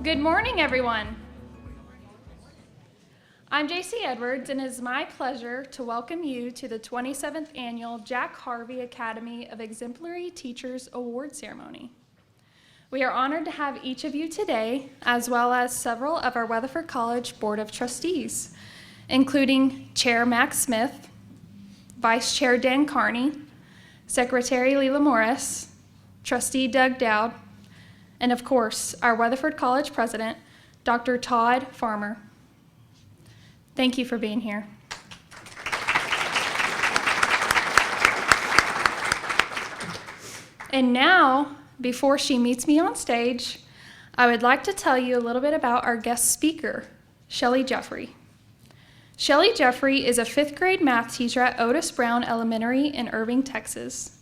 Good morning, everyone. I'm JC Edwards, and it is my pleasure to welcome you to the 27th Annual Jack Harvey Academy of Exemplary Teachers Award Ceremony. We are honored to have each of you today, as well as several of our Weatherford College Board of Trustees, including Chair Max Smith, Vice Chair Dan Carney, Secretary Leila Morris, Trustee Doug Dowd, and of course, our Weatherford College President, Dr. Todd Farmer. Thank you for being here. And now, before she meets me on stage, I would like to tell you a little bit about our guest speaker, Shelley Jeoffroy. Shelley Jeoffroy is a 5th grade math teacher at Otis Brown Elementary in Irving, Texas.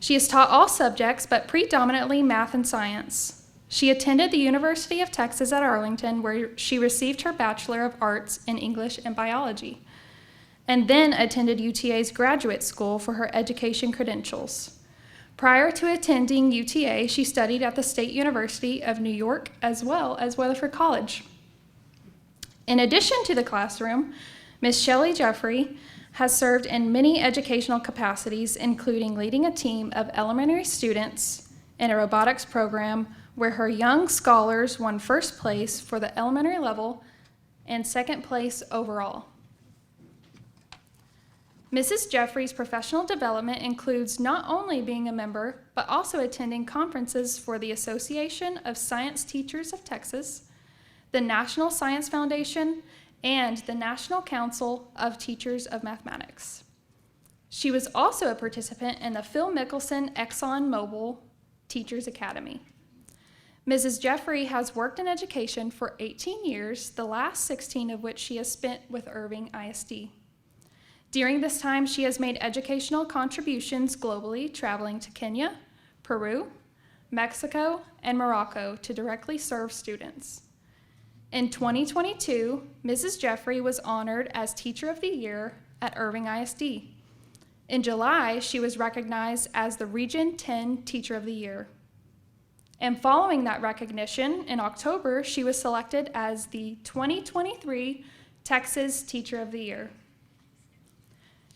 She has taught all subjects, but predominantly math and science. She attended the University of Texas at Arlington, where she received her Bachelor of Arts in English and Biology, and then attended UTA's graduate school for her education credentials. Prior to attending UTA, she studied at the State University of New York as well as Weatherford College. In addition to the classroom, Ms. Shelley Jeoffroy has served in many educational capacities, including leading a team of elementary students in a robotics program where her young scholars won first place for the elementary level and second place overall. Mrs. Jeoffroy's professional development includes not only being a member, but also attending conferences for the Association of Science Teachers of Texas, the National Science Foundation, and the National Council of Teachers of Mathematics. She was also a participant in the Phil Mickelson ExxonMobil Teachers Academy. Mrs. Jeoffroy has worked in education for 18 years, the last 16 of which she has spent with Irving ISD. During this time, she has made educational contributions globally, traveling to Kenya, Peru, Mexico, and Morocco to directly serve students. In 2022, Mrs. Jeoffroy was honored as Teacher of the Year at Irving ISD. In July, she was recognized as the Region 10 Teacher of the Year. And following that recognition, in October, she was selected as the 2023 Texas Teacher of the Year.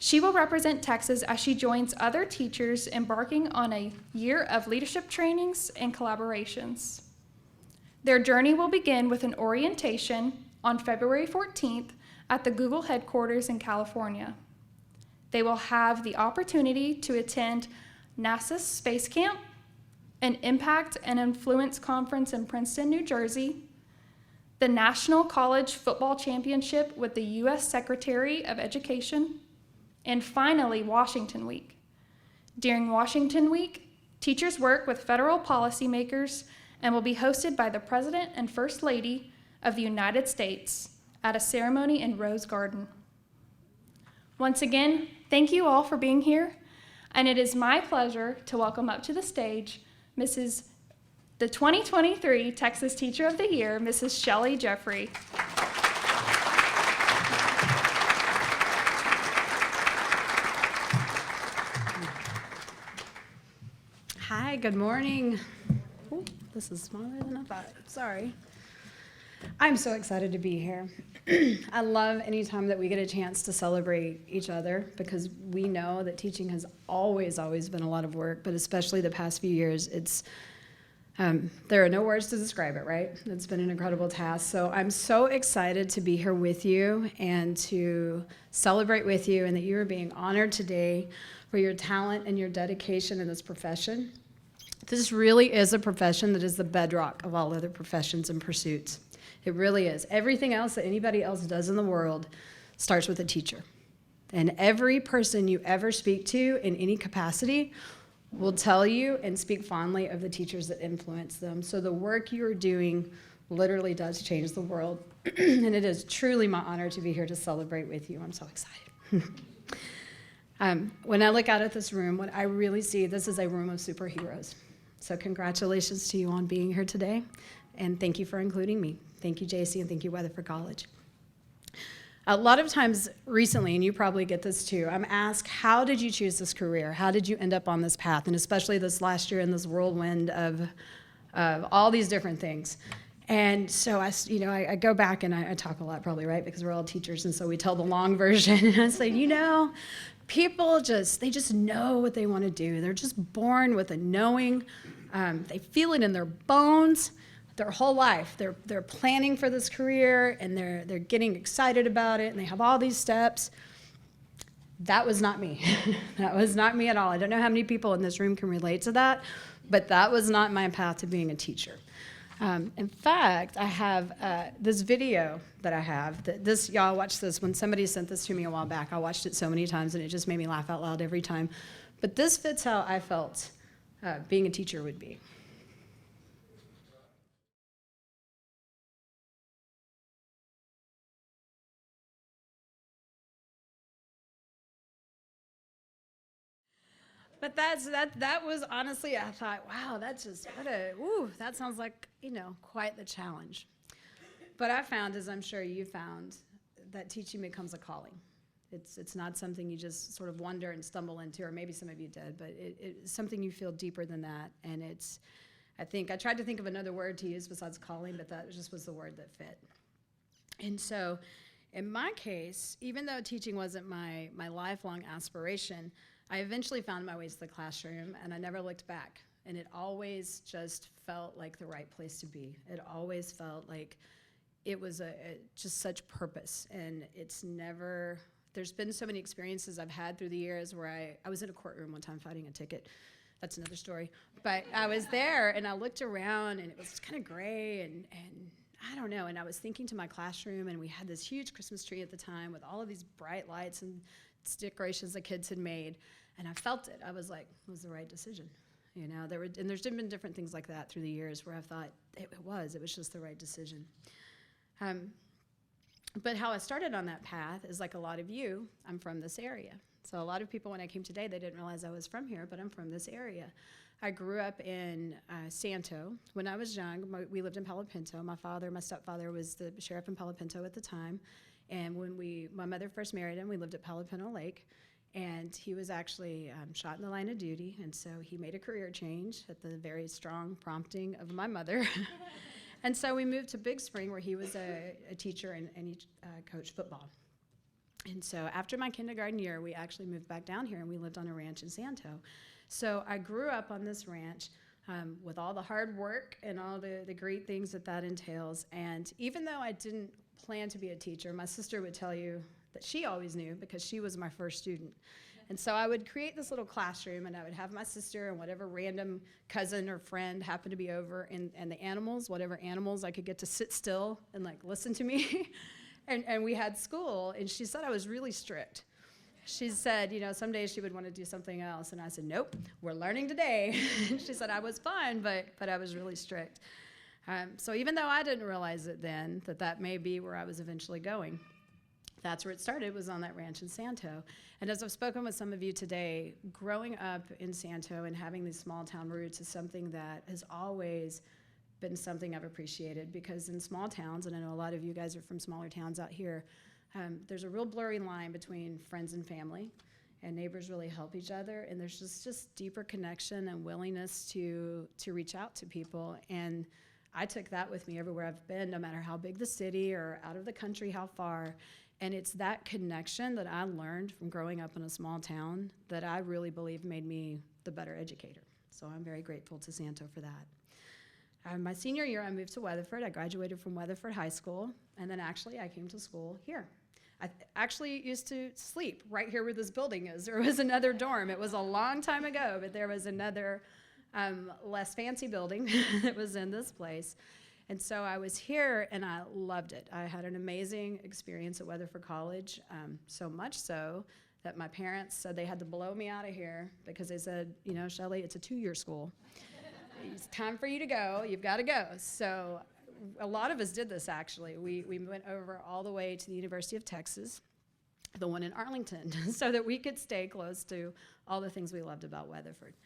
She will represent Texas as she joins other teachers embarking on a year of leadership trainings and collaborations. Their journey will begin with an orientation on February 14th at the Google headquarters in California. They will have the opportunity to attend NASA's Space Camp, an Impact and Influence Conference in Princeton, New Jersey, the National College Football Championship with the U.S. Secretary of Education, and finally, Washington Week. During Washington Week, teachers work with federal policymakers and will be hosted by the President and First Lady of the United States at a ceremony in Rose Garden. Once again, thank you all for being here, and it is my pleasure to welcome up to the stage the 2023 Texas Teacher of the Year, Mrs. Shelley Jeoffroy. Hi, good morning. Oh, this is smaller than I thought. Sorry. I'm so excited to be here. I love any time that we get a chance to celebrate each other, because we know that teaching has always been a lot of work, but especially the past few years, there are no words to describe it, right? It's been an incredible task. So I'm so excited to be here with you and to celebrate with you, and that you are being honored today for your talent and your dedication in this profession. This really is a profession that is the bedrock of all other professions and pursuits. It really is. Everything else that anybody else does in the world starts with a teacher. And every person you ever speak to in any capacity will tell you and speak fondly of the teachers that influence them. So the work you are doing literally does change the world. And it is truly my honor to be here to celebrate with you. I'm so excited. When I look out at this room, what I really see, this is a room of superheroes. So congratulations to you on being here today, and thank you for including me. Thank you, JC, and thank you, Weatherford College. A lot of times recently, and you probably get this too, I'm asked, how did you choose this career? How did you end up on this path? And especially this last year in this whirlwind of all these different things. And so I go back and I talk a lot probably, right? Because we're all teachers, and so we tell the long version. And I say, people they just know what they want to do. They're just born with a knowing. They feel it in their bones their whole life. They're planning for this career, and they're getting excited about it, and they have all these steps. That was not me. That was not me at all. I don't know how many people in this room can relate to that, but that was not my path to being a teacher. In fact, I have this video that I have. Y'all watch this. When somebody sent this to me a while back, I watched it so many times, and it just made me laugh out loud every time. But this fits how I felt being a teacher would be. But that was honestly, I thought, wow, that sounds like, quite the challenge. But I found, as I'm sure you found, that teaching becomes a calling. It's not something you just sort of wonder and stumble into, or maybe some of you did, but it's something you feel deeper than that. And I tried to think of another word to use besides calling, but that just was the word that fit. And so in my case, even though teaching wasn't my lifelong aspiration, I eventually found my way to the classroom, and I never looked back. And it always just felt like the right place to be. It always felt like it was just such purpose. And there's been so many experiences I've had through the years where I was in a courtroom one time fighting a ticket. That's another story. But I was there, and I looked around, and it was kind of gray, and I don't know. And I was thinking to my classroom, and we had this huge Christmas tree at the time with all of these bright lights and decorations the kids had made, and I felt it. I was like, it was the right decision. There's been different things like that through the years where I've thought it was just the right decision. But how I started on that path is like a lot of you, I'm from this area. So a lot of people, when I came today, they didn't realize I was from here, but I'm from this area. I grew up in Santo. When I was young, we lived in Palo Pinto. My stepfather was the sheriff in Palo Pinto at the time. And when my mother first married him, we lived at Palo Pinto Lake, and he was actually shot in the line of duty, and so he made a career change at the very strong prompting of my mother. And so we moved to Big Spring, where he was a teacher and he coached football. And so after my kindergarten year, we actually moved back down here, and we lived on a ranch in Santo. So I grew up on this ranch with all the hard work and all the great things that entails. And even though I didn't plan to be a teacher, my sister would tell you that she always knew because she was my first student. And so I would create this little classroom, and I would have my sister and whatever random cousin or friend happened to be over, and the animals, whatever animals I could get to sit still and listen to me. and we had school, and she said I was really strict. She said, some days she would want to do something else, and I said, nope, we're learning today. She said I was fine, but I was really strict. So even though I didn't realize it then, that may be where I was eventually going, that's where it started, was on that ranch in Santo. And as I've spoken with some of you today, growing up in Santo and having these small town roots is something that has always been something I've appreciated, because in small towns, and I know a lot of you guys are from smaller towns out here, there's a real blurry line between friends and family, and neighbors really help each other, and there's just deeper connection and willingness to reach out to people. And I took that with me everywhere I've been, no matter how big the city or out of the country, how far. And it's that connection that I learned from growing up in a small town that I really believe made me the better educator. So I'm very grateful to Santo for that. My senior year, I moved to Weatherford. I graduated from Weatherford High School, and then actually I came to school here. I actually used to sleep right here where this building is. There was another dorm. It was a long time ago, but there was another less fancy building that was in this place. And so I was here, and I loved it. I had an amazing experience at Weatherford College, so much so that my parents said they had to blow me out of here because they said, Shelley, it's a 2-year school. It's time for you to go. You've got to go. So a lot of us did this, actually. We went over all the way to the University of Texas, the one in Arlington, so that we could stay close to all the things we loved about Weatherford.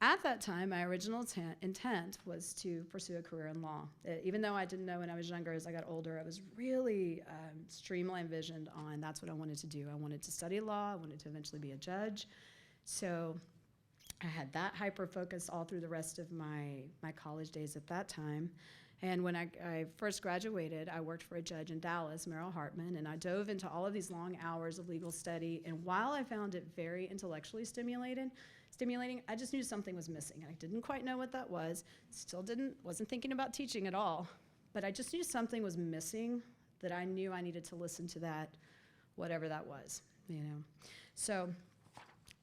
At that time, my original intent was to pursue a career in law. Even though I didn't know when I was younger, as I got older, I was really streamlined visioned on that's what I wanted to do. I wanted to study law. I wanted to eventually be a judge. So I had that hyper-focus all through the rest of my college days at that time. And when I first graduated, I worked for a judge in Dallas, Merrill Hartman, and I dove into all of these long hours of legal study. And while I found it very intellectually stimulating, I just knew something was missing. And I didn't quite know what that was. Wasn't thinking about teaching at all. But I just knew something was missing, that I knew I needed to listen to that, whatever that was, So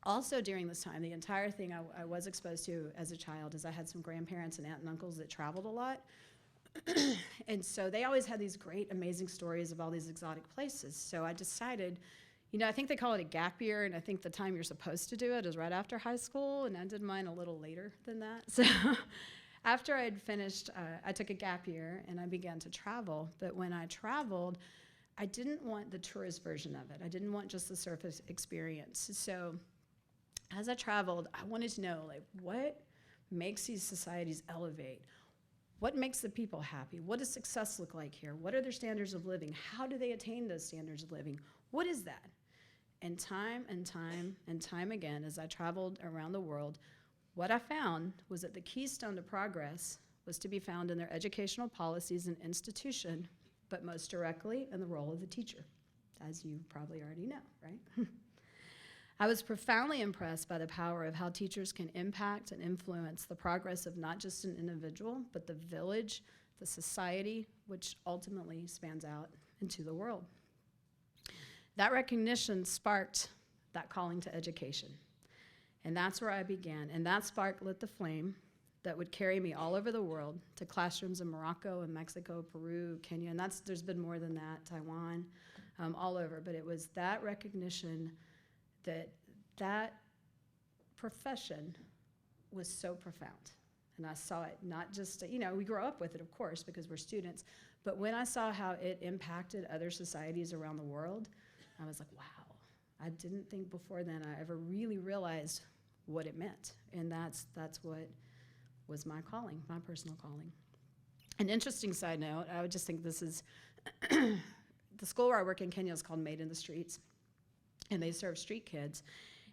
also during this time, the entire thing I was exposed to as a child is I had some grandparents and aunt and uncles that traveled a lot. And so they always had these great, amazing stories of all these exotic places. So I decided, I think they call it a gap year, and I think the time you're supposed to do it is right after high school, and I did mine a little later than that. So after I'd finished, I took a gap year, and I began to travel. But when I traveled, I didn't want the tourist version of it. I didn't want just the surface experience. So as I traveled, I wanted to know, what makes these societies elevate? What makes the people happy? What does success look like here? What are their standards of living? How do they attain those standards of living? What is that? And time and time and time again, as I traveled around the world, what I found was that the keystone to progress was to be found in their educational policies and institution, but most directly in the role of the teacher, as you probably already know, right? I was profoundly impressed by the power of how teachers can impact and influence the progress of not just an individual, but the village, the society, which ultimately spans out into the world. That recognition sparked that calling to education. And that's where I began. And that spark lit the flame that would carry me all over the world to classrooms in Morocco and Mexico, Peru, Kenya, and there's been more than that, Taiwan, all over. But it was that recognition that profession was so profound. And I saw it not just, we grow up with it, of course, because we're students, but when I saw how it impacted other societies around the world, I was like, wow, I didn't think before then I ever really realized what it meant. And that's what was my calling, my personal calling. An interesting side note, I would just think this is, the school where I work in Kenya is called Made in the Streets. And they serve street kids.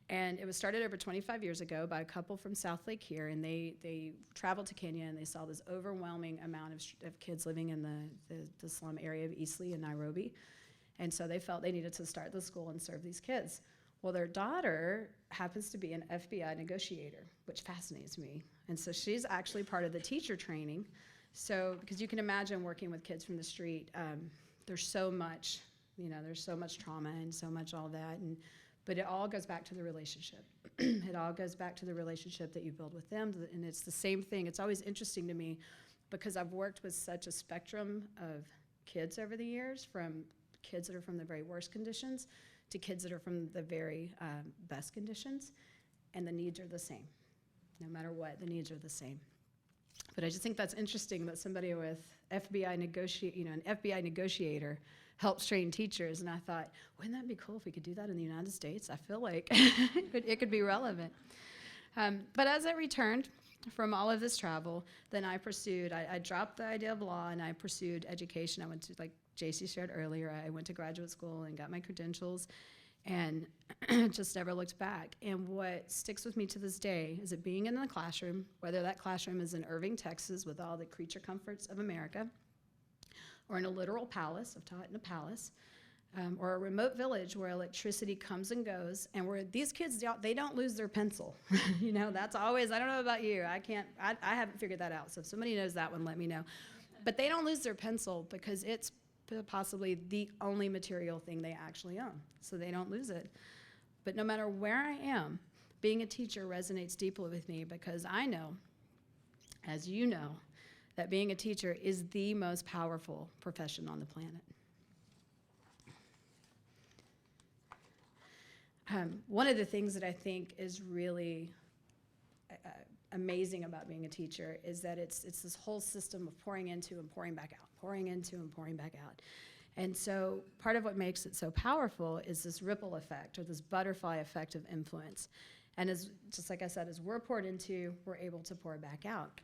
And it was started over 25 years ago by a couple from South Lake here, and they traveled to Kenya, and they saw this overwhelming amount of kids living in the slum area of Eastleigh and Nairobi. And so they felt they needed to start the school and serve these kids. Well, their daughter happens to be an FBI negotiator, which fascinates me. And so she's actually part of the teacher training. So, because you can imagine working with kids from the street, there's so much trauma and so much all that, but it all goes back to the relationship. It all goes back to the relationship that you build with them, and it's the same thing. It's always interesting to me because I've worked with such a spectrum of kids over the years, from kids that are from the very worst conditions to kids that are from the very best conditions, and the needs are the same. No matter what, the needs are the same. But I just think that's interesting that somebody with an FBI negotiator helps train teachers. And I thought, wouldn't that be cool if we could do that in the United States? I feel like it could be relevant. But as I returned from all of this travel, then I dropped the idea of law and I pursued education. I went to, like JC shared earlier, I went to graduate school and got my credentials and just never looked back. And what sticks with me to this day is that being in the classroom, whether that classroom is in Irving, Texas, with all the creature comforts of America, or in a literal palace, I've taught in a palace, or a remote village where electricity comes and goes, and where these kids, they don't lose their pencil. That's always, I don't know about you, I haven't figured that out, so if somebody knows that one, let me know. But they don't lose their pencil because it's possibly the only material thing they actually own, so they don't lose it. But no matter where I am, being a teacher resonates deeply with me because I know, as you know, that being a teacher is the most powerful profession on the planet. One of the things that I think is really amazing about being a teacher is that it's this whole system of pouring into and pouring back out, pouring into and pouring back out. And so part of what makes it so powerful is this ripple effect or this butterfly effect of influence. And just like I said, as we're poured into, we're able to pour back out.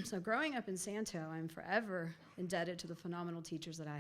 So growing up in Santo, I'm forever indebted to the phenomenal teachers that I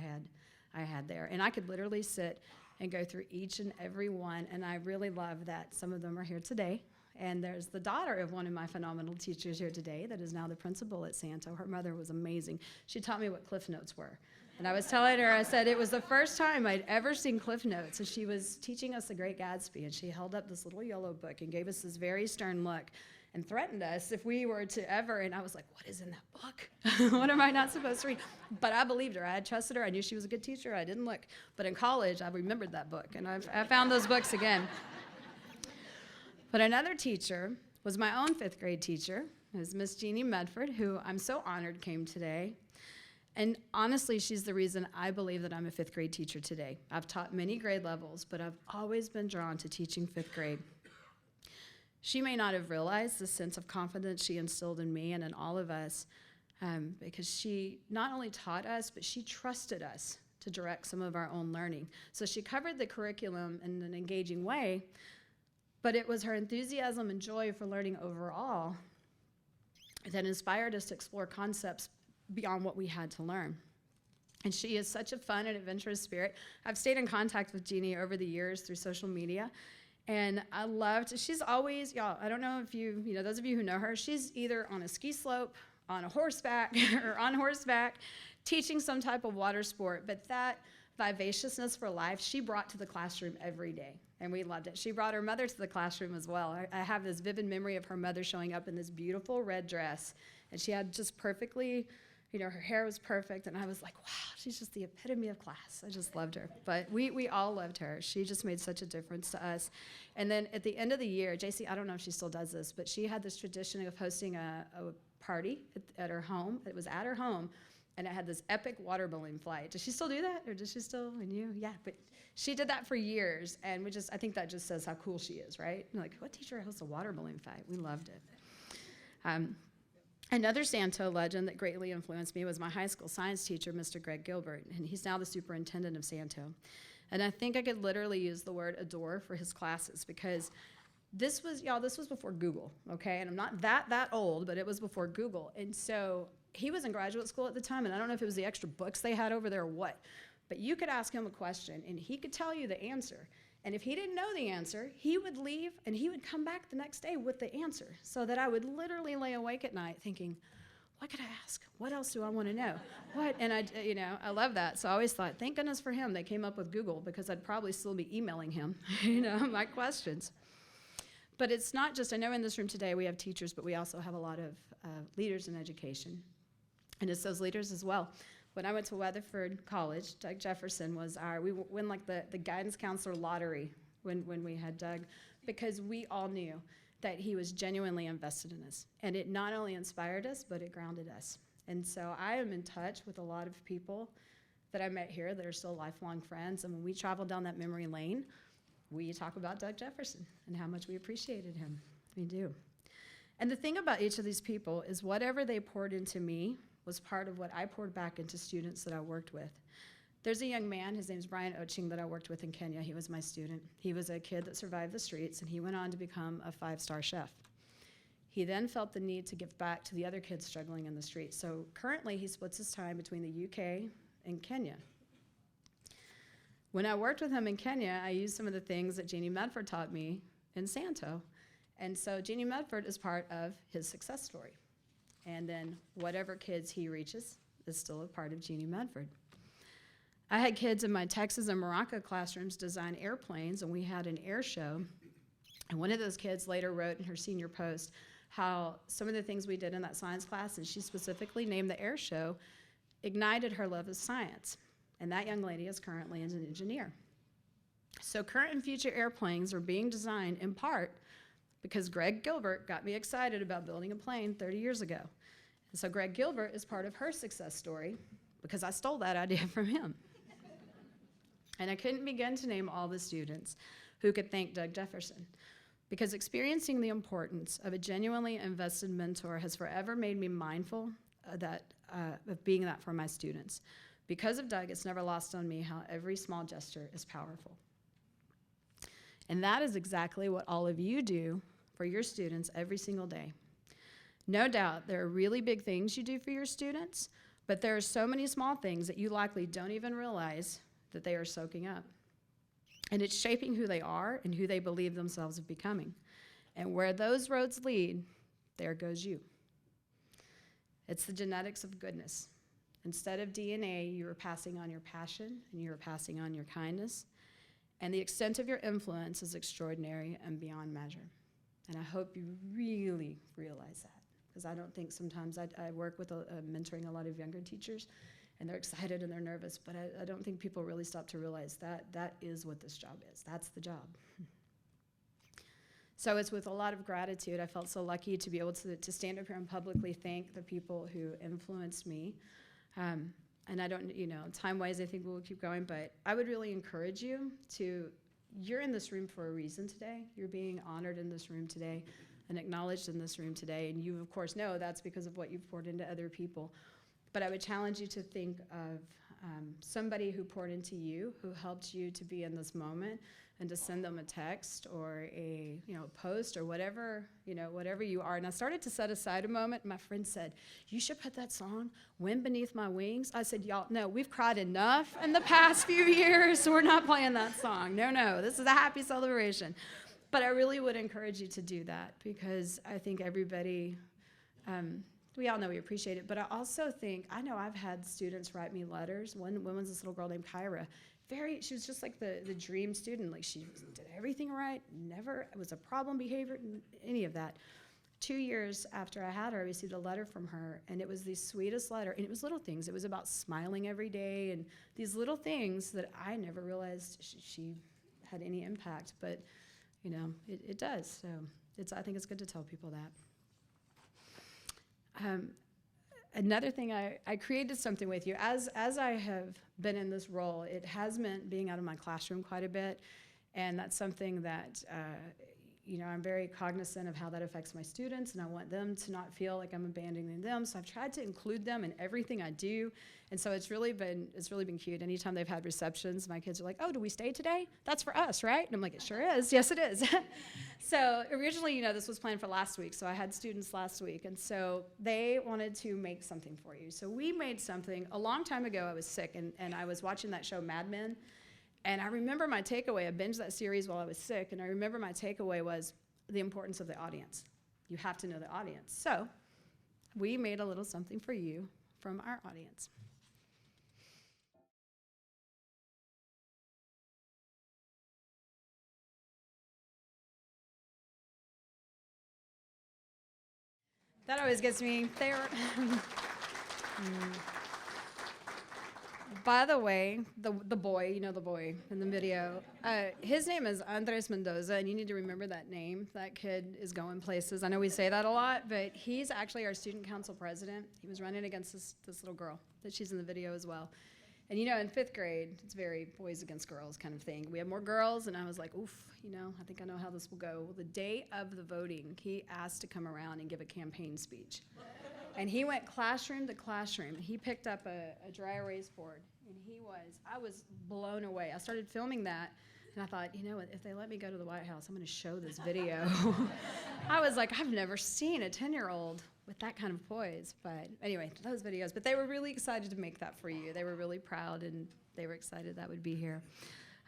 had there. And I could literally sit and go through each and every one, and I really love that some of them are here today. And there's the daughter of one of my phenomenal teachers here today that is now the principal at Santo. Her mother was amazing. She taught me what Cliff Notes were. And I was telling her, I said, it was the first time I'd ever seen Cliff Notes. And she was teaching us The Great Gatsby, and she held up this little yellow book and gave us this very stern look and threatened us if we were to ever, and I was like, what is in that book? What am I not supposed to read? But I believed her. I had trusted her. I knew she was a good teacher. I didn't look. But in college, I remembered that book, and I found those books again. But another teacher was my own fifth grade teacher. It was Miss Jeannie Medford, who I'm so honored came today. And honestly, she's the reason I believe that I'm a fifth grade teacher today. I've taught many grade levels, but I've always been drawn to teaching fifth grade. She may not have realized the sense of confidence she instilled in me and in all of us, because she not only taught us, but she trusted us to direct some of our own learning. So she covered the curriculum in an engaging way, but it was her enthusiasm and joy for learning overall that inspired us to explore concepts beyond what we had to learn. And she is such a fun and adventurous spirit. I've stayed in contact with Jeannie over the years through social media, and I loved, she's always, y'all, I don't know if those of you who know her, she's either on a ski slope, on a horseback, or on horseback, teaching some type of water sport, but that vivaciousness for life she brought to the classroom every day, and we loved it. She brought her mother to the classroom as well. I have this vivid memory of her mother showing up in this beautiful red dress, and she had just perfectly, her hair was perfect, and I was like, wow, she's just the epitome of class. I just loved her. But we all loved her. She just made such a difference to us. And then at the end of the year, JC, I don't know if she still does this, but she had this tradition of hosting a party at her home. It was at her home, and it had this epic water balloon flight. Does she still do that, or does she still, and you? Yeah, but she did that for years, and I think that just says how cool she is, right? Like, what teacher hosts a water balloon fight? We loved it. Another Santo legend that greatly influenced me was my high school science teacher, Mr. Greg Gilbert, and he's now the superintendent of Santo. And I think I could literally use the word adore for his classes, because this was before Google, okay? And I'm not that old, but it was before Google. And so he was in graduate school at the time, and I don't know if it was the extra books they had over there or what, but you could ask him a question, and he could tell you the answer. And if he didn't know the answer, he would leave, and he would come back the next day with the answer, so that I would literally lay awake at night thinking, what could I ask? What else do I want to know? What? And I love that. So I always thought, thank goodness for him they came up with Google, because I'd probably still be emailing him, my questions. But it's not just, I know in this room today we have teachers, but we also have a lot of leaders in education. And it's those leaders as well. When I went to Weatherford College, Doug Jefferson was we won like the guidance counselor lottery when we had Doug, because we all knew that he was genuinely invested in us. And it not only inspired us, but it grounded us. And so I am in touch with a lot of people that I met here that are still lifelong friends. And when we travel down that memory lane, we talk about Doug Jefferson and how much we appreciated him. We do. And the thing about each of these people is whatever they poured into me was part of what I poured back into students that I worked with. There's a young man, his name's Brian Oching, that I worked with in Kenya. He was my student. He was a kid that survived the streets, and he went on to become a 5-star chef. He then felt the need to give back to the other kids struggling in the streets. So currently, he splits his time between the UK and Kenya. When I worked with him in Kenya, I used some of the things that Jeannie Medford taught me in Santo. And so Jeannie Medford is part of his success story. And then whatever kids he reaches is still a part of Jeannie Medford. I had kids in my Texas and Morocco classrooms design airplanes, and we had an air show. And one of those kids later wrote in her senior post how some of the things we did in that science class, and she specifically named the air show, ignited her love of science. And that young lady is currently an engineer. So current and future airplanes are being designed in part because Greg Gilbert got me excited about building a plane 30 years ago. And so Greg Gilbert is part of her success story because I stole that idea from him. And I couldn't begin to name all the students who could thank Doug Jefferson, because experiencing the importance of a genuinely invested mentor has forever made me mindful of being that for my students. Because of Doug, it's never lost on me how every small gesture is powerful. And that is exactly what all of you do for your students every single day. No doubt there are really big things you do for your students, but there are so many small things that you likely don't even realize that they are soaking up. And it's shaping who they are and who they believe themselves of becoming. And where those roads lead, there goes you. It's the genetics of goodness. Instead of DNA, you are passing on your passion and you are passing on your kindness. And the extent of your influence is extraordinary and beyond measure. And I hope you really realize that, because I don't think sometimes I work with mentoring a lot of younger teachers, and they're excited and they're nervous, but I don't think people really stop to realize that that is what this job is. That's the job. So it's with a lot of gratitude. I felt so lucky to be able to stand up here and publicly thank the people who influenced me. And I don't, time-wise, I think we'll keep going, but I would really encourage you you're in this room for a reason today. You're being honored in this room today and acknowledged in this room today. And you, of course, know that's because of what you've poured into other people. But I would challenge you to think of somebody who poured into you, who helped you to be in this moment, and to send them a text or a post or whatever you are. And I started to set aside a moment. And my friend said, "You should put that song, Wind Beneath My Wings." I said, "Y'all, no, we've cried enough in the past few years, so we're not playing that song. No, this is a happy celebration." But I really would encourage you to do that, because I think everybody, we all know we appreciate it, but I also think, I know I've had students write me letters. One was this little girl named Kyra. She was just like the dream student. Like, she did everything right, never was a problem behavior, any of that. 2 years after I had her, I received a letter from her, and it was the sweetest letter, and it was little things. It was about smiling every day, and these little things that I never realized she had any impact, but it does. So I think it's good to tell people that. Another thing, I created something with you. As I have been in this role, it has meant being out of my classroom quite a bit, and that's something that I'm very cognizant of how that affects my students, and I want them to not feel like I'm abandoning them. So I've tried to include them in everything I do, and so it's really been cute. Anytime they've had receptions, my kids are like, "Oh, do we stay today? That's for us, right?" And I'm like, "It sure is. Yes, it is." So originally, this was planned for last week, so I had students last week, and so they wanted to make something for you. So we made something. A long time ago, I was sick, and I was watching that show Mad Men. And I remember my takeaway. I binged that series while I was sick, and I remember my takeaway was the importance of the audience. You have to know the audience. So we made a little something for you from our audience. That always gets me there. By the way, the boy, the boy in the video, his name is Andres Mendoza, and you need to remember that name. That kid is going places. I know we say that a lot, but he's actually our student council president. He was running against this little girl that she's in the video as well. And in 5th grade, it's very boys against girls kind of thing. We have more girls, and I was like, oof, I think I know how this will go. Well, the day of the voting, he asked to come around and give a campaign speech. And he went classroom to classroom, and he picked up a dry erase board, and I was blown away. I started filming that, and I thought, if they let me go to the White House, I'm going to show this video. I was like, I've never seen a 10-year-old with that kind of poise. But anyway, those videos. But they were really excited to make that for you. They were really proud, and they were excited that would be here.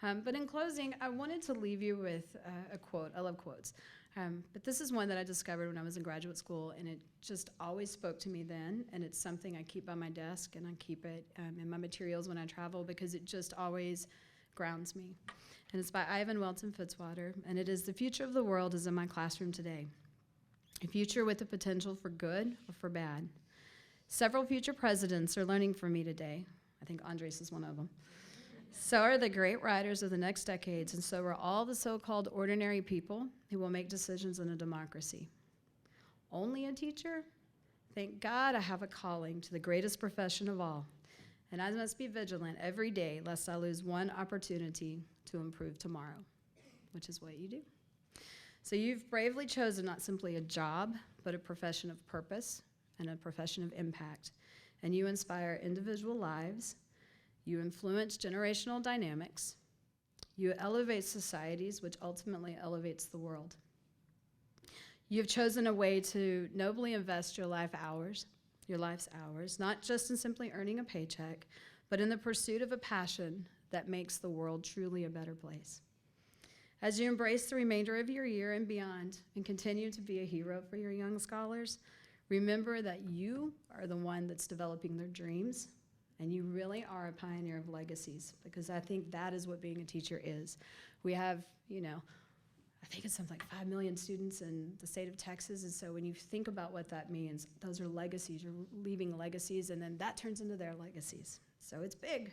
But in closing, I wanted to leave you with a quote. I love quotes. But this is one that I discovered when I was in graduate school, and it just always spoke to me then, and it's something I keep by my desk, and I keep it in my materials when I travel, because it just always grounds me. And it's by Ivan Welton Fitzwater, and it is, "The future of the world is in my classroom today. A future with the potential for good or for bad. Several future presidents are learning from me today." I think Andres is one of them. "So are the great writers of the next decades, and so are all the so-called ordinary people who will make decisions in a democracy. Only a teacher? Thank God I have a calling to the greatest profession of all, and I must be vigilant every day lest I lose one opportunity to improve tomorrow," which is what you do. So you've bravely chosen not simply a job, but a profession of purpose and a profession of impact, and you inspire individual lives. You influence generational dynamics. You elevate societies, which ultimately elevates the world. You have chosen a way to nobly invest your life's hours, not just in simply earning a paycheck, but in the pursuit of a passion that makes the world truly a better place. As you embrace the remainder of your year and beyond and continue to be a hero for your young scholars, remember that you are the one that's developing their dreams, and you really are a pioneer of legacies, because I think that is what being a teacher is. We have, I think it's something like 5 million students in the state of Texas, and so when you think about what that means, those are legacies. You're leaving legacies, and then that turns into their legacies. So it's big.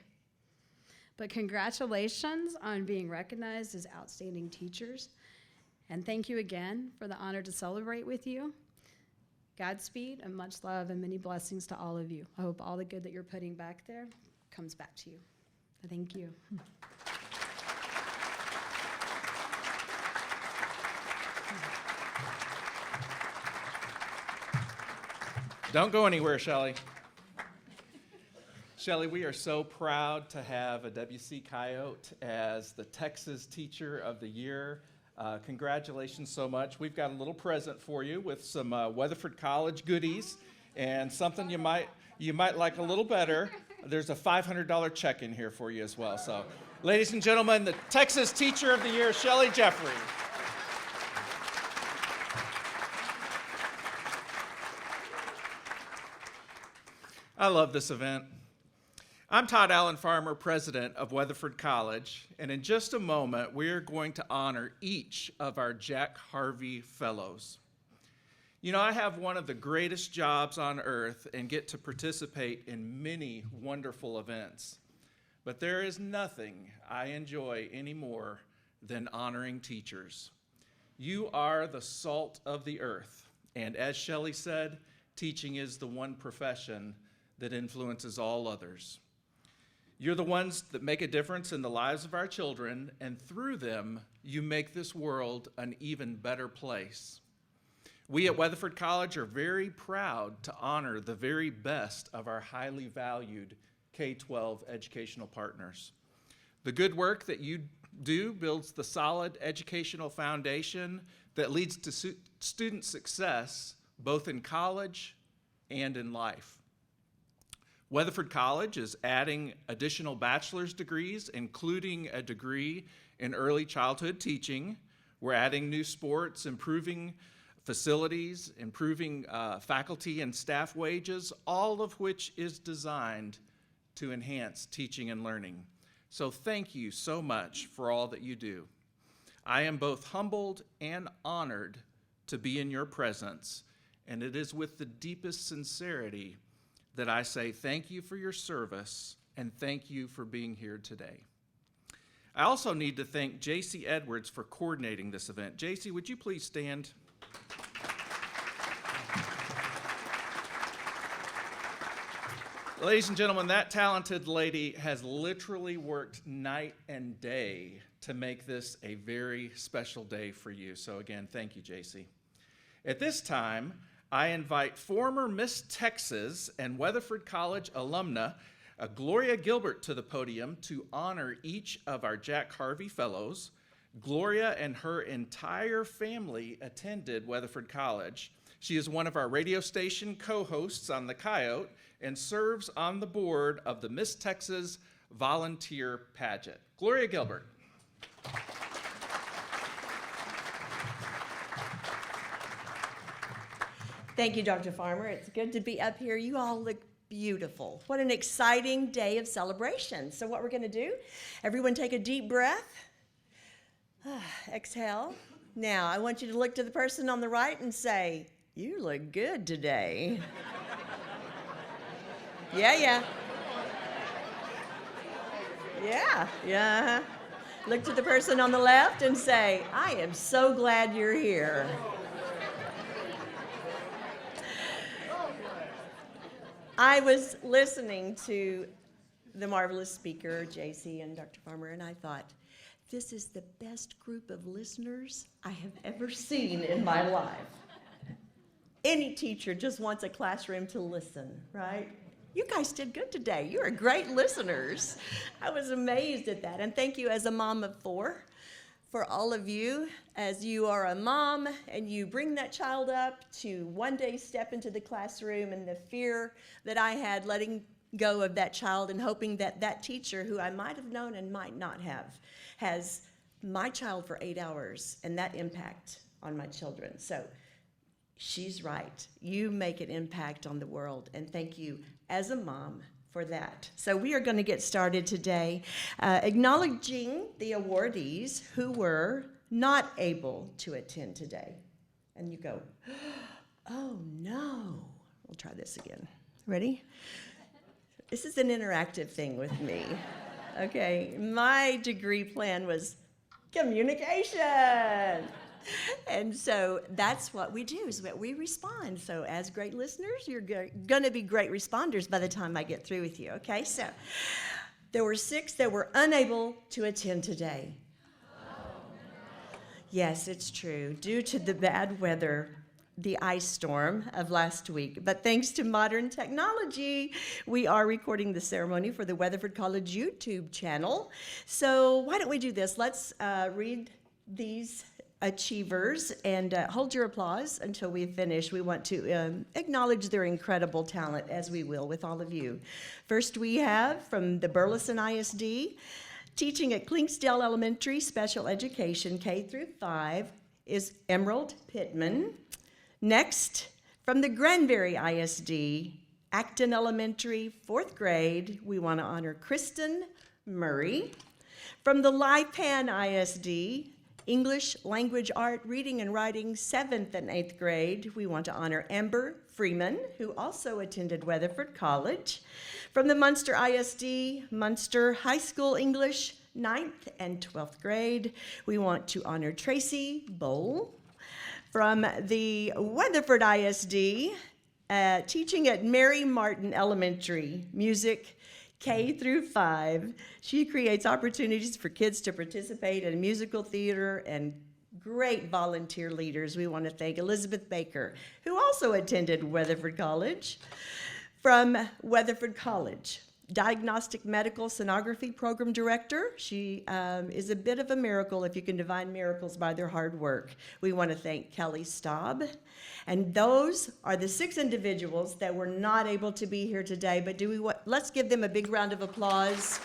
But congratulations on being recognized as outstanding teachers, and thank you again for the honor to celebrate with you. Godspeed and much love and many blessings to all of you. I hope all the good that you're putting back there comes back to you. Thank you. Don't go anywhere, Shelley. Shelley, we are so proud to have a W.C. Coyote as the Texas Teacher of the Year. Congratulations so much. We've got a little present for you with some Weatherford College goodies and something you might like a little better. There's a $500 check in here for you as well. So, ladies and gentlemen, the Texas Teacher of the Year, Shelley Jeoffroy. I love this event. I'm Todd Allen Farmer, president of Weatherford College, and in just a moment, we're going to honor each of our Jack Harvey Fellows. I have one of the greatest jobs on earth and get to participate in many wonderful events. But there is nothing I enjoy any more than honoring teachers. You are the salt of the earth, and as Shelley said, teaching is the one profession that influences all others. You're the ones that make a difference in the lives of our children, and through them, you make this world an even better place. We at Weatherford College are very proud to honor the very best of our highly valued K-12 educational partners. The good work that you do builds the solid educational foundation that leads to student success both in college and in life. Weatherford College is adding additional bachelor's degrees, including a degree in early childhood teaching. We're adding new sports, improving facilities, improving faculty and staff wages, all of which is designed to enhance teaching and learning. So thank you so much for all that you do. I am both humbled and honored to be in your presence, and it is with the deepest sincerity that I say thank you for your service and thank you for being here today. I also need to thank J.C. Edwards for coordinating this event. J.C., would you please stand? Ladies and gentlemen, that talented lady has literally worked night and day to make this a very special day for you. So again, thank you, J.C. At this time, I invite former Miss Texas and Weatherford College alumna Gloria Gilbert to the podium to honor each of our Jack Harvey Fellows. Gloria and her entire family attended Weatherford College. She is one of our radio station co-hosts on the Coyote and serves on the board of the Miss Texas Volunteer Pageant. Gloria Gilbert. Thank you, Dr. Farmer. It's good to be up here. You all look beautiful. What an exciting day of celebration. So what we're going to do, everyone take a deep breath. Exhale. Now, I want you to look to the person on the right and say, "You look good today." Yeah. Look to the person on the left and say, "I am so glad you're here." I was listening to the marvelous speaker, JC and Dr. Farmer, and I thought, this is the best group of listeners I have ever seen in my life. Any teacher just wants a classroom to listen, right? You guys did good today. You're great listeners. I was amazed at that. And thank you as a mom of 4 for all of you, as you are a mom and you bring that child up to one day step into the classroom, and the fear that I had letting go of that child and hoping that that teacher, who I might have known and might not have, has my child for 8 hours and that impact on my children. So she's right. You make an impact on the world, and thank you as a mom for that. So we are going to get started today acknowledging the awardees who were not able to attend today. And you go, oh no. We'll try this again. Ready? This is an interactive thing with me. Okay, my degree plan was communication. And so that's what we do, is that we respond. So as great listeners, you're going to be great responders by the time I get through with you, okay? So there were 6 that were unable to attend today. Yes, it's true, due to the bad weather, the ice storm of last week. But thanks to modern technology, we are recording the ceremony for the Weatherford College YouTube channel. So why don't we do this? Let's read these achievers and hold your applause until we finish. We want to acknowledge their incredible talent, as we will with all of you. First, we have from the Burleson ISD, teaching at Clinksdale Elementary Special Education K-5 is Emerald Pittman. Next, from the Granbury ISD, Acton Elementary, 4th grade, we want to honor Kristen Murray. From the Lipan ISD, English Language Art, Reading and Writing, 7th and 8th grade, we want to honor Amber Freeman, who also attended Weatherford College. From the Munster ISD, Munster High School English, 9th and 12th grade, we want to honor Tracy Bowl. From the Weatherford ISD, teaching at Mary Martin Elementary, music K-5. She creates opportunities for kids to participate in musical theater and great volunteer leaders. We want to thank Elizabeth Baker, who also attended Weatherford College. From Weatherford College, Diagnostic Medical Sonography Program Director. She is a bit of a miracle if you can divine miracles by their hard work. We want to thank Kelly Staub. And those are the 6 individuals that were not able to be here today, but let's give them a big round of applause.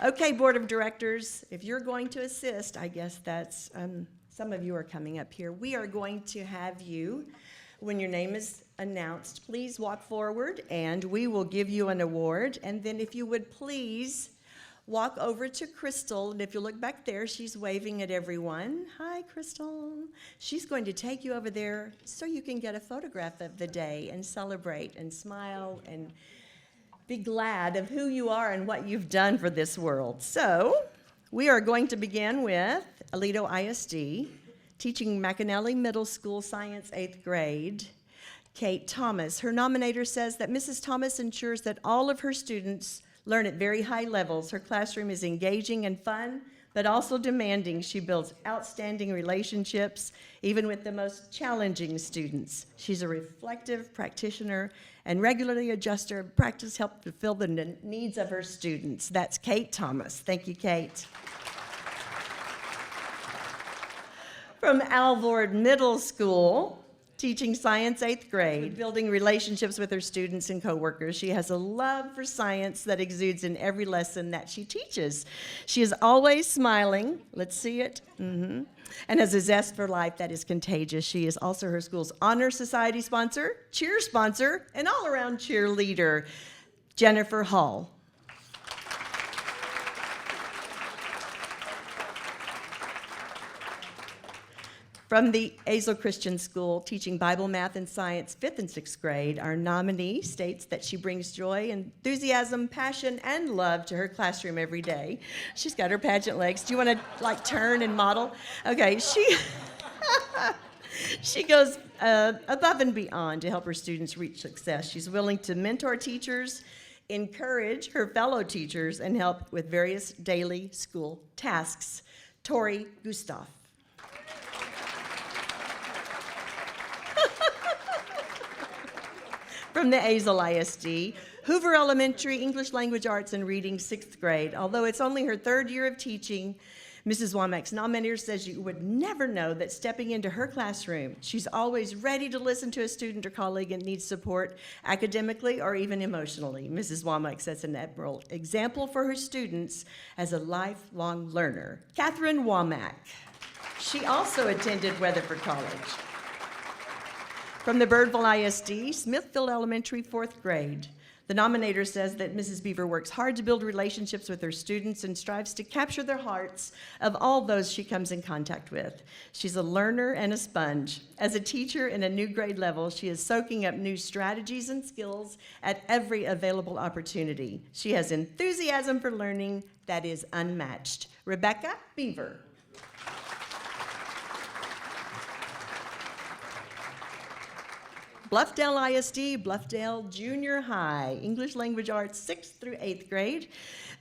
Okay, Board of Directors, if you're going to assist, I guess that's some of you are coming up here. We are going to have you, when your name is announced, please walk forward and we will give you an award. And then if you would please walk over to Crystal, and if you look back there, she's waving at everyone. Hi, Crystal. She's going to take you over there so you can get a photograph of the day and celebrate and smile and be glad of who you are and what you've done for this world. So we are going to begin with Aledo ISD, teaching McAnally Middle School Science, 8th grade, Kate Thomas. Her nominator says that Mrs. Thomas ensures that all of her students learn at very high levels. Her classroom is engaging and fun, but also demanding. She builds outstanding relationships, even with the most challenging students. She's a reflective practitioner and regularly adjusts her practice help fulfill the needs of her students. That's Kate Thomas. Thank you, Kate. From Alvord Middle School, teaching science, 8th grade, building relationships with her students and coworkers. She has a love for science that exudes in every lesson that she teaches. She is always smiling. Let's see it. And has a zest for life that is contagious. She is also her school's honor society sponsor, cheer sponsor, and all-around cheerleader, Jennifer Hall. From the Azel Christian School, teaching Bible, Math, and Science, 5th and 6th grade, our nominee states that she brings joy, enthusiasm, passion, and love to her classroom every day. She's got her pageant legs. Do you want to, turn and model? Okay, she goes above and beyond to help her students reach success. She's willing to mentor teachers, encourage her fellow teachers, and help with various daily school tasks. Tori Gustav. From the Azel ISD, Hoover Elementary, English Language Arts and Reading, 6th grade. Although it's only her 3rd year of teaching, Mrs. Womack's nominator says you would never know that stepping into her classroom, she's always ready to listen to a student or colleague and needs support academically or even emotionally. Mrs. Womack sets an admirable example for her students as a lifelong learner. Catherine Womack. She also attended Weatherford College. From the Birdville ISD, Smithfield Elementary, 4th grade. The nominator says that Mrs. Beaver works hard to build relationships with her students and strives to capture their hearts of all those she comes in contact with. She's a learner and a sponge. As a teacher in a new grade level, she is soaking up new strategies and skills at every available opportunity. She has enthusiasm for learning that is unmatched. Rebecca Beaver. Bluffdale ISD, Bluffdale Junior High, English Language Arts, 6th through 8th grade.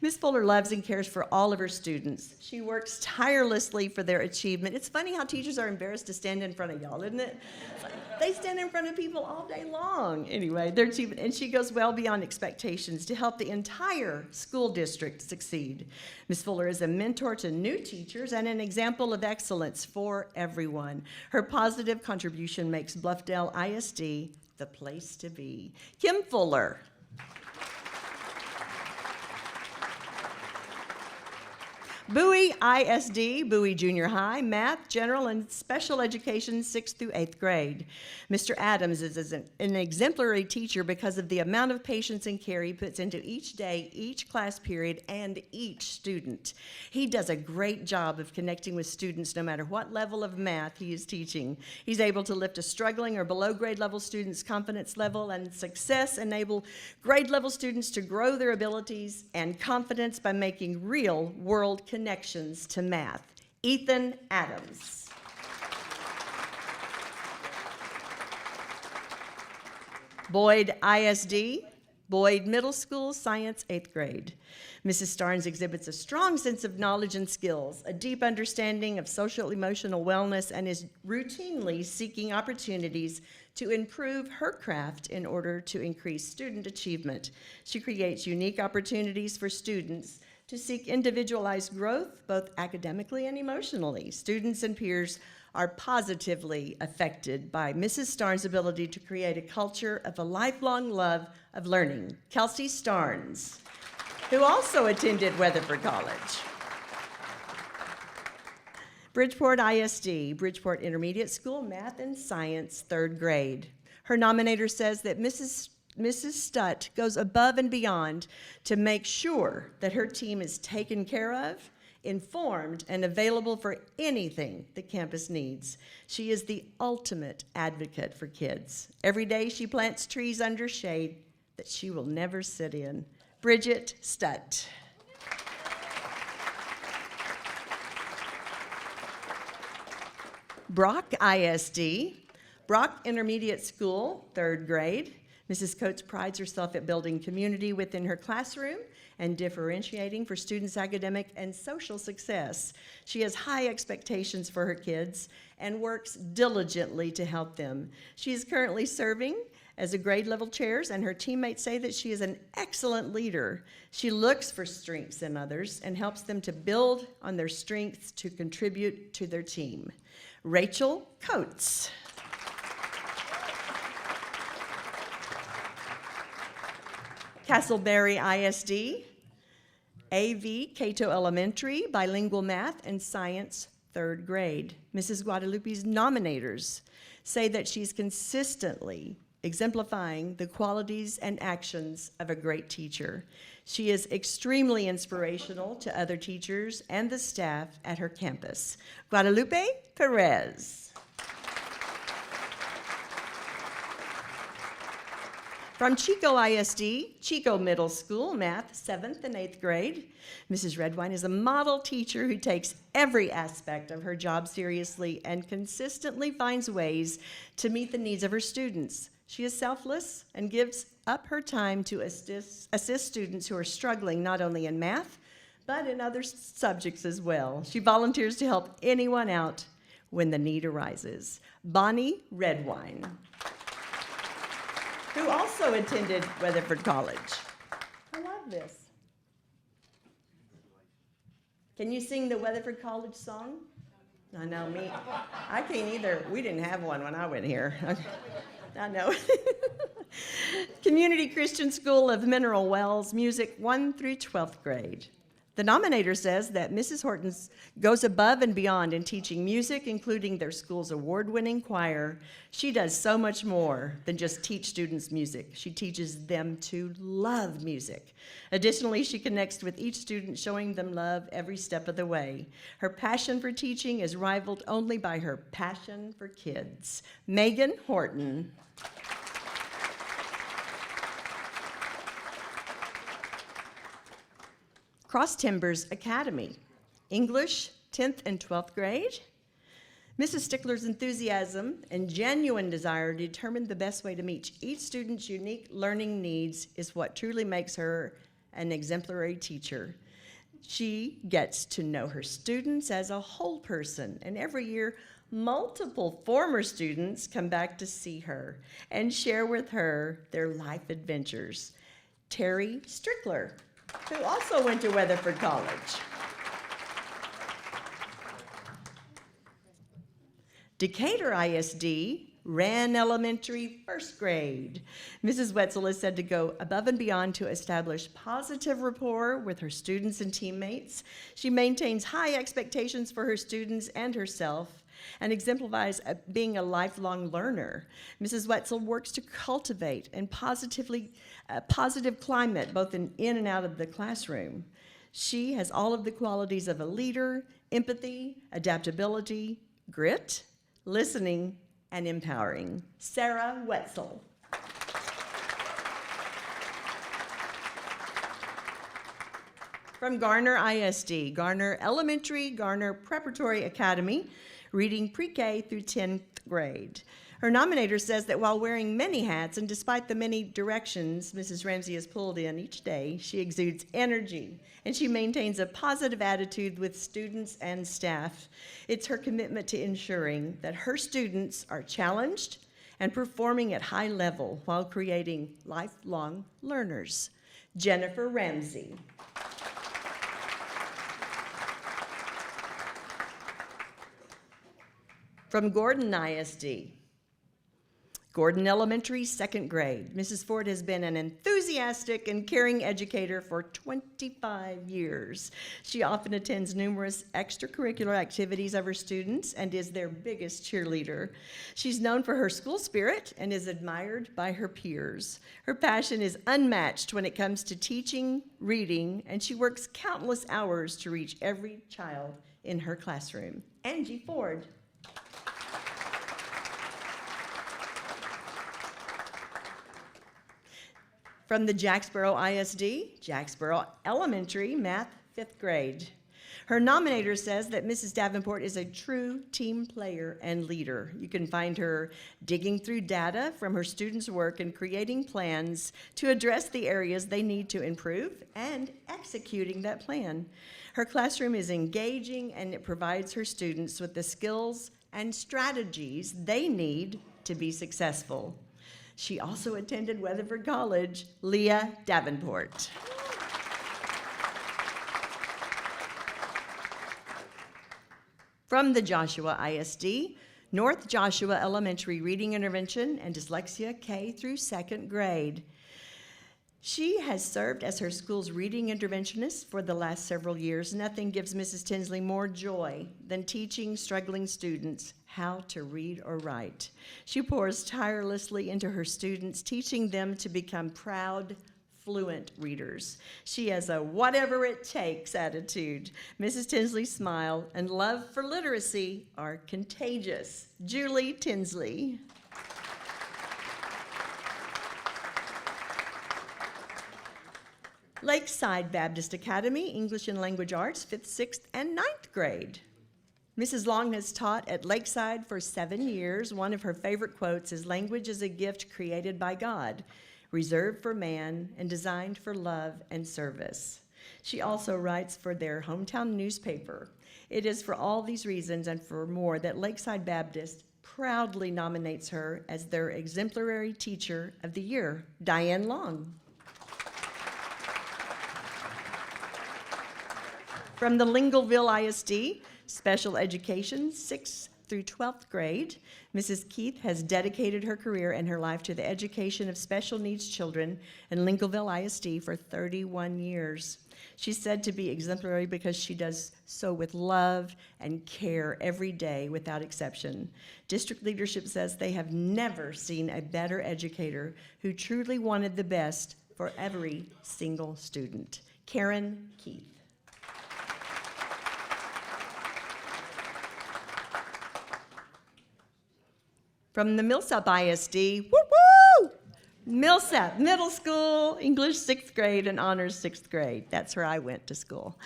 Ms. Fuller loves and cares for all of her students. She works tirelessly for their achievement. It's funny how teachers are embarrassed to stand in front of y'all, isn't it? They stand in front of people all day long. Anyway, their achievement, and she goes well beyond expectations to help the entire school district succeed. Ms. Fuller is a mentor to new teachers and an example of excellence for everyone. Her positive contribution makes Bluffdale ISD the place to be. Kim Fuller. Bowie ISD, Bowie Junior High, Math, General, and Special Education, 6th through 8th grade. Mr. Adams is an exemplary teacher because of the amount of patience and care he puts into each day, each class period, and each student. He does a great job of connecting with students no matter what level of math he is teaching. He's able to lift a struggling or below grade level student's confidence level and success, enable grade level students to grow their abilities and confidence by making real world connections to math. Ethan Adams. Boyd ISD, Boyd Middle School, Science, 8th grade. Mrs. Starnes exhibits a strong sense of knowledge and skills, a deep understanding of social emotional wellness, and is routinely seeking opportunities to improve her craft in order to increase student achievement. She creates unique opportunities for students to seek individualized growth, both academically and emotionally. Students and peers are positively affected by Mrs. Starnes' ability to create a culture of a lifelong love of learning. Kelsey Starnes, who also attended Weatherford College. Bridgeport ISD, Bridgeport Intermediate School, Math and Science, 3rd grade. Her nominator says that Mrs. Stutt goes above and beyond to make sure that her team is taken care of, informed, and available for anything the campus needs. She is the ultimate advocate for kids. Every day she plants trees under shade that she will never sit in. Bridget Stutt. Brock ISD, Brock Intermediate School, 3rd grade. Mrs. Coates prides herself at building community within her classroom and differentiating for students' academic and social success. She has high expectations for her kids and works diligently to help them. She is currently serving as a grade level chair, and her teammates say that she is an excellent leader. She looks for strengths in others and helps them to build on their strengths to contribute to their team. Rachel Coates. Castleberry ISD, AV Cato Elementary, Bilingual Math and Science, 3rd grade. Mrs. Guadalupe's nominators say that she's consistently exemplifying the qualities and actions of a great teacher. She is extremely inspirational to other teachers and the staff at her campus. Guadalupe Perez. From Chico ISD, Chico Middle School, Math, 7th and 8th grade. Mrs. Redwine is a model teacher who takes every aspect of her job seriously and consistently finds ways to meet the needs of her students. She is selfless and gives up her time to assist students who are struggling not only in math, but in other subjects as well. She volunteers to help anyone out when the need arises. Bonnie Redwine, who also attended Weatherford College. I love this. Can you sing the Weatherford College song? I know, me. I can't either. We didn't have one when I went here. I know. Community Christian School of Mineral Wells, Music 1 through 12th grade. The nominator says that Mrs. Horton goes above and beyond in teaching music, including their school's award-winning choir. She does so much more than just teach students music. She teaches them to love music. Additionally, she connects with each student, showing them love every step of the way. Her passion for teaching is rivaled only by her passion for kids. Megan Horton. Cross Timbers Academy, English, 10th and 12th grade. Mrs. Stickler's enthusiasm and genuine desire to determine the best way to meet each student's unique learning needs is what truly makes her an exemplary teacher. She gets to know her students as a whole person, and every year, multiple former students come back to see her and share with her their life adventures. Terry Strickler, who also went to Weatherford College. Decatur ISD, Wren Elementary, 1st grade. Mrs. Wetzel is said to go above and beyond to establish positive rapport with her students and teammates. She maintains high expectations for her students and herself, and exemplifies being a lifelong learner. Mrs. Wetzel works to cultivate a positive climate both in and out of the classroom. She has all of the qualities of a leader: empathy, adaptability, grit, listening, and empowering. Sarah Wetzel. From Garner ISD, Garner Elementary, Garner Preparatory Academy, reading pre-K through 10th grade. Her nominator says that while wearing many hats and despite the many directions Mrs. Ramsey is pulled in each day, she exudes energy and she maintains a positive attitude with students and staff. It's her commitment to ensuring that her students are challenged and performing at high level while creating lifelong learners. Jennifer Ramsey. From Gordon ISD, Gordon Elementary, 2nd grade. Mrs. Ford has been an enthusiastic and caring educator for 25 years. She often attends numerous extracurricular activities of her students and is their biggest cheerleader. She's known for her school spirit and is admired by her peers. Her passion is unmatched when it comes to teaching, reading, and she works countless hours to reach every child in her classroom. Angie Ford. From the Jacksboro ISD, Jacksboro Elementary, Math, 5th grade. Her nominator says that Mrs. Davenport is a true team player and leader. You can find her digging through data from her students' work and creating plans to address the areas they need to improve and executing that plan. Her classroom is engaging and it provides her students with the skills and strategies they need to be successful. She also attended Weatherford College. Leah Davenport. From the Joshua ISD, North Joshua Elementary Reading Intervention and Dyslexia K through 2nd grade. She has served as her school's reading interventionist for the last several years. Nothing gives Mrs. Tinsley more joy than teaching struggling students how to read or write. She pours tirelessly into her students, teaching them to become proud, fluent readers. She has a whatever it takes attitude. Mrs. Tinsley's smile and love for literacy are contagious. Julie Tinsley. Lakeside Baptist Academy, English and Language Arts, 5th, 6th, and 9th grade. Mrs. Long has taught at Lakeside for 7 years. One of her favorite quotes is, "Language is a gift created by God, reserved for man and designed for love and service." She also writes for their hometown newspaper. It is for all these reasons and for more that Lakeside Baptist proudly nominates her as their Exemplary Teacher of the Year. Diane Long. From the Lingleville ISD, Special Education, 6th through 12th grade, Mrs. Keith has dedicated her career and her life to the education of special needs children in Lingleville ISD for 31 years. She's said to be exemplary because she does so with love and care every day without exception. District leadership says they have never seen a better educator who truly wanted the best for every single student. Karen Keith. From the Millsap ISD, woo-woo! Millsap Middle School, English 6th grade and Honors 6th grade. That's where I went to school.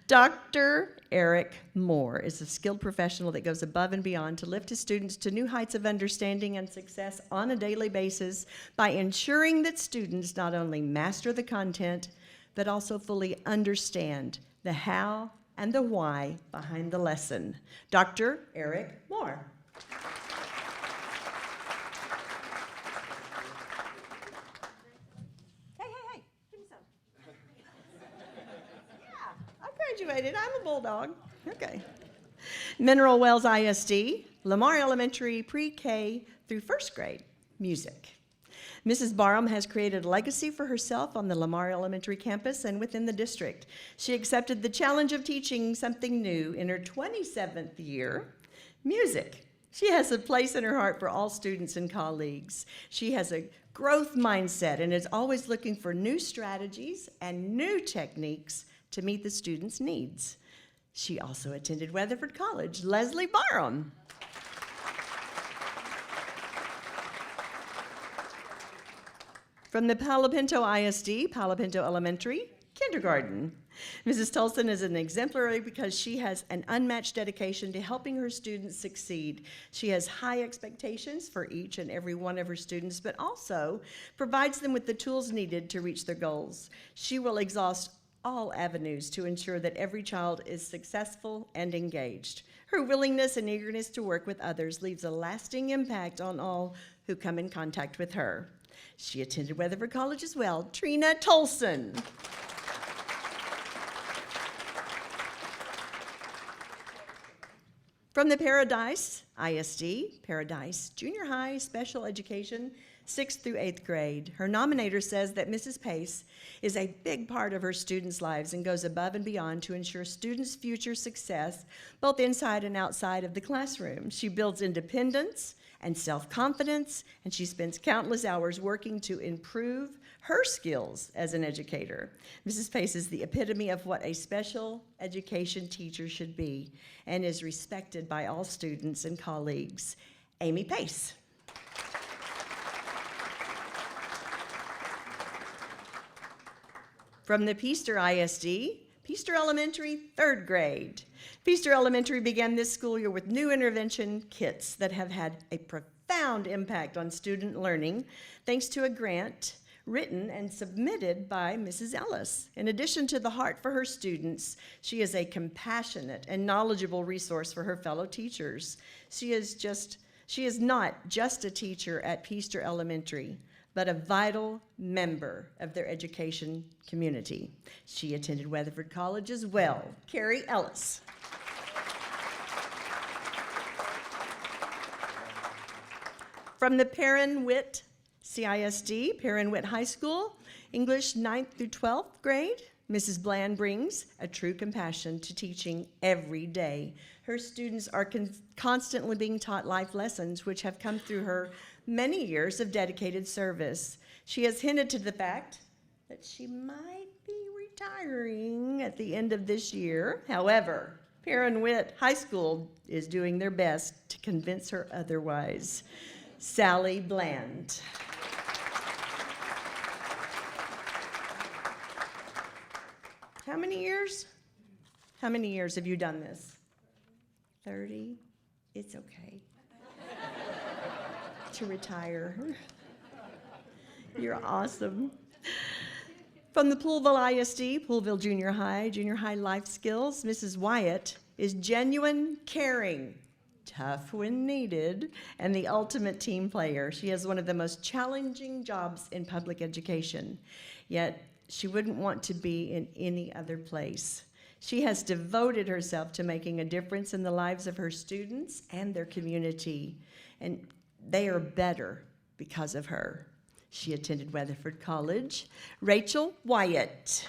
Dr. Eric Moore is a skilled professional that goes above and beyond to lift his students to new heights of understanding and success on a daily basis by ensuring that students not only master the content, but also fully understand the how and the why behind the lesson. Dr. Eric Moore. Graduated. I'm a bulldog. Okay. Mineral Wells ISD, Lamar Elementary, pre-K through 1st grade, music. Mrs. Barham has created a legacy for herself on the Lamar Elementary campus and within the district. She accepted the challenge of teaching something new in her 27th year, music. She has a place in her heart for all students and colleagues. She has a growth mindset and is always looking for new strategies and new techniques to meet the students' needs. She also attended Weatherford College. Leslie Barham. From the Palo Pinto ISD, Palo Pinto Elementary, kindergarten. Mrs. Tolson is an exemplary because she has an unmatched dedication to helping her students succeed. She has high expectations for each and every one of her students, but also provides them with the tools needed to reach their goals. She will exhaust all avenues to ensure that every child is successful and engaged. Her willingness and eagerness to work with others leaves a lasting impact on all who come in contact with her. She attended Weatherford College as well. Trina Tolson. From the Paradise ISD, Paradise Junior High Special Education, 6th through 8th grade. Her nominator says that Mrs. Pace is a big part of her students' lives and goes above and beyond to ensure students' future success, both inside and outside of the classroom. She builds independence and self-confidence, and she spends countless hours working to improve her skills as an educator. Mrs. Pace is the epitome of what a special education teacher should be and is respected by all students and colleagues. Amy Pace. From the Peaster ISD, Peaster Elementary, 3rd grade. Peaster Elementary began this school year with new intervention kits that have had a profound impact on student learning, thanks to a grant written and submitted by Mrs. Ellis. In addition to the heart for her students, she is a compassionate and knowledgeable resource for her fellow teachers. She is not just a teacher at Peaster Elementary, but a vital member of their education community. She attended Weatherford College as well. Carrie Ellis. From the Perrin-Witt CISD, Perrin-Witt High School, English 9th through 12th grade, Mrs. Bland brings a true compassion to teaching every day. Her students are constantly being taught life lessons which have come through her many years of dedicated service. She has hinted to the fact that she might be retiring at the end of this year. However, Perrin-Witt High School is doing their best to convince her otherwise. Sally Bland. How many years? How many years have you done this? 30? It's okay to retire. You're awesome. From the Poolville ISD, Poolville Junior High life skills, Mrs. Wyatt is genuine, caring, tough when needed, and the ultimate team player. She has one of the most challenging jobs in public education, yet she wouldn't want to be in any other place. She has devoted herself to making a difference in the lives of her students and their community, and they are better because of her. She attended Weatherford College. Rachel Wyatt.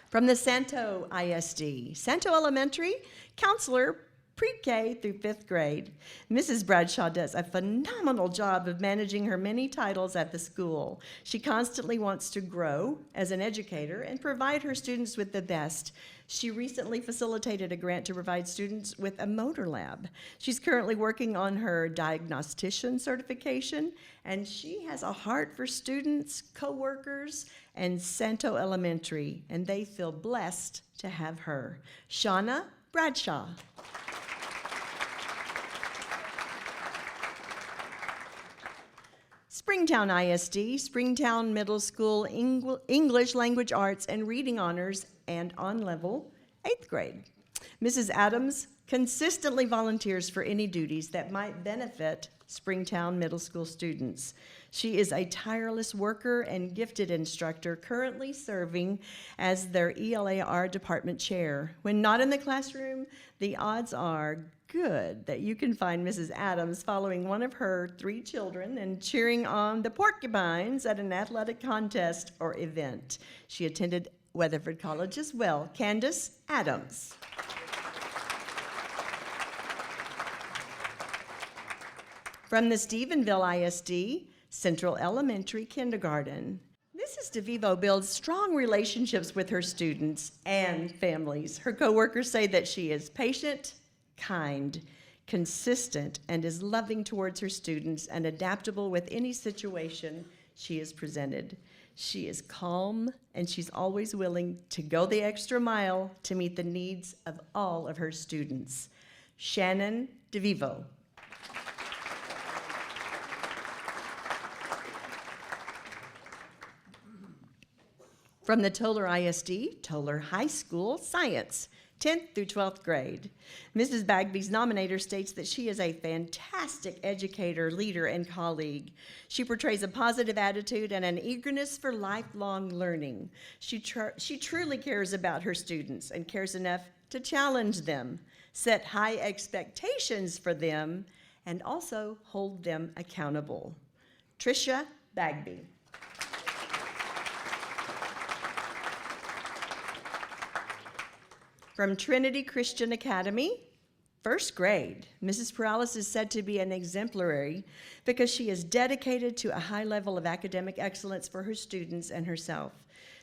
From the Santo ISD, Santo Elementary, counselor, pre-K through 5th grade. Mrs. Bradshaw does a phenomenal job of managing her many titles at the school. She constantly wants to grow as an educator and provide her students with the best. She recently facilitated a grant to provide students with a motor lab. She's currently working on her diagnostician certification, and she has a heart for students, coworkers, and Santo Elementary, and they feel blessed to have her. Shauna Bradshaw. Springtown ISD, Springtown Middle School, English Language Arts and Reading Honors, and on level, 8th grade. Mrs. Adams consistently volunteers for any duties that might benefit Springtown Middle School students. She is a tireless worker and gifted instructor, currently serving as their ELAR department chair. When not in the classroom, the odds are good that you can find Mrs. Adams following one of her 3 children and cheering on the Porcupines at an athletic contest or event. She attended Weatherford College as well. Candace Adams. From the Stephenville ISD, Central Elementary Kindergarten. Mrs. DeVivo builds strong relationships with her students and families. Her coworkers say that she is patient, kind, consistent, and is loving towards her students and adaptable with any situation she is presented. She is calm, and she's always willing to go the extra mile to meet the needs of all of her students. Shannon DeVivo. From the Toller ISD, Toller High School, Science, 10th through 12th grade. Mrs. Bagby's nominator states that she is a fantastic educator, leader, and colleague. She portrays a positive attitude and an eagerness for lifelong learning. She truly cares about her students and cares enough to challenge them, set high expectations for them, and also hold them accountable. Tricia Bagby. From Trinity Christian Academy, 1st grade, Mrs. Perales is said to be an exemplary because she is dedicated to a high level of academic excellence for her students and herself.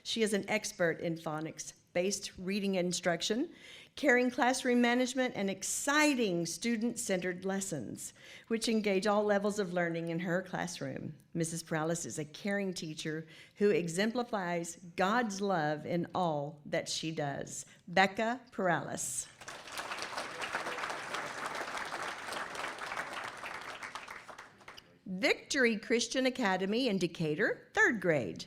She is an expert in phonics-based reading instruction, caring classroom management, and exciting student-centered lessons, which engage all levels of learning in her classroom. Mrs. Perales is a caring teacher who exemplifies God's love in all that she does. Becca Perales. Victory Christian Academy in Decatur, 3rd grade.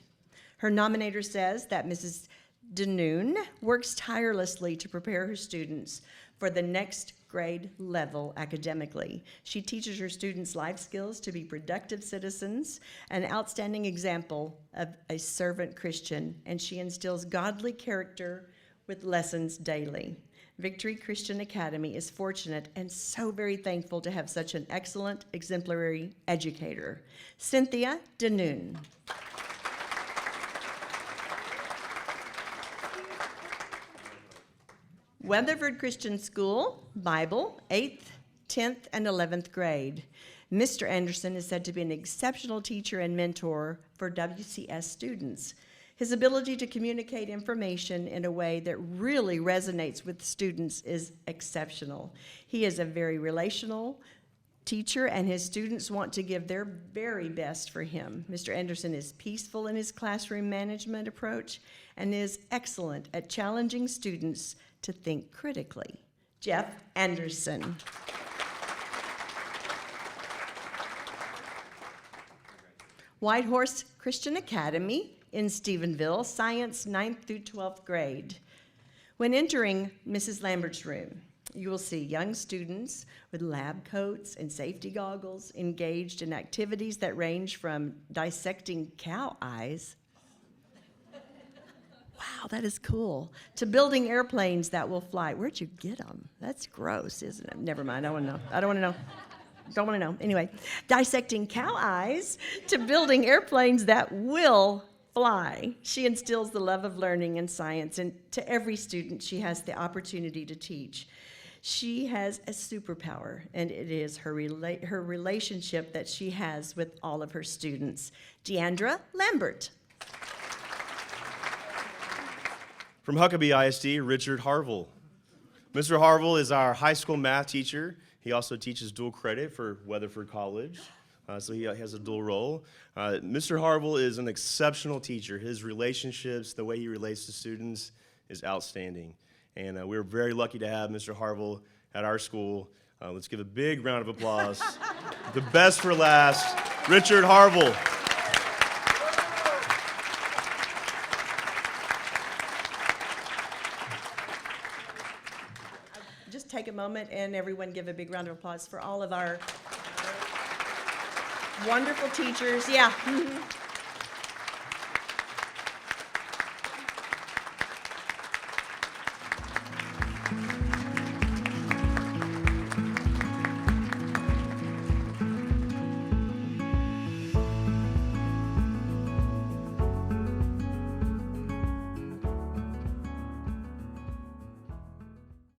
Her nominator says that Mrs. Denoon works tirelessly to prepare her students for the next grade level academically. She teaches her students life skills to be productive citizens, an outstanding example of a servant Christian, and she instills godly character with lessons daily. Victory Christian Academy is fortunate and so very thankful to have such an excellent, exemplary educator. Cynthia Denoon. Weatherford Christian School, Bible, 8th, 10th, and 11th grade. Mr. Anderson is said to be an exceptional teacher and mentor for WCS students. His ability to communicate information in a way that really resonates with students is exceptional. He is a very relational teacher, and his students want to give their very best for him. Mr. Anderson is peaceful in his classroom management approach and is excellent at challenging students to think critically. Jeff Anderson. Whitehorse Christian Academy in Stephenville, Science, 9th through 12th grade. When entering Mrs. Lambert's room, You will see young students with lab coats and safety goggles engaged in activities that range from dissecting cow eyes, wow, that is cool, to building airplanes that will fly. Where'd you get them? That's gross, isn't it? Never mind, I don't want to know. I don't want to know. Don't want to know. Anyway, dissecting cow eyes to building airplanes that will fly. She instills the love of learning and science into every student she has the opportunity to teach. She has a superpower, and it is her relationship that she has with all of her students. Deandra Lambert. From Huckabee ISD, Richard Harville. Mr. Harville is our high school math teacher. He also teaches dual credit for Weatherford College, so he has a dual role. Mr. Harville is an exceptional teacher. His relationships, the way he relates to students is outstanding. And we're very lucky to have Mr. Harville at our school. Let's give a big round of applause. The best for last, Richard Harville. Just take a moment and everyone give a big round of applause for all of our wonderful teachers. Yeah.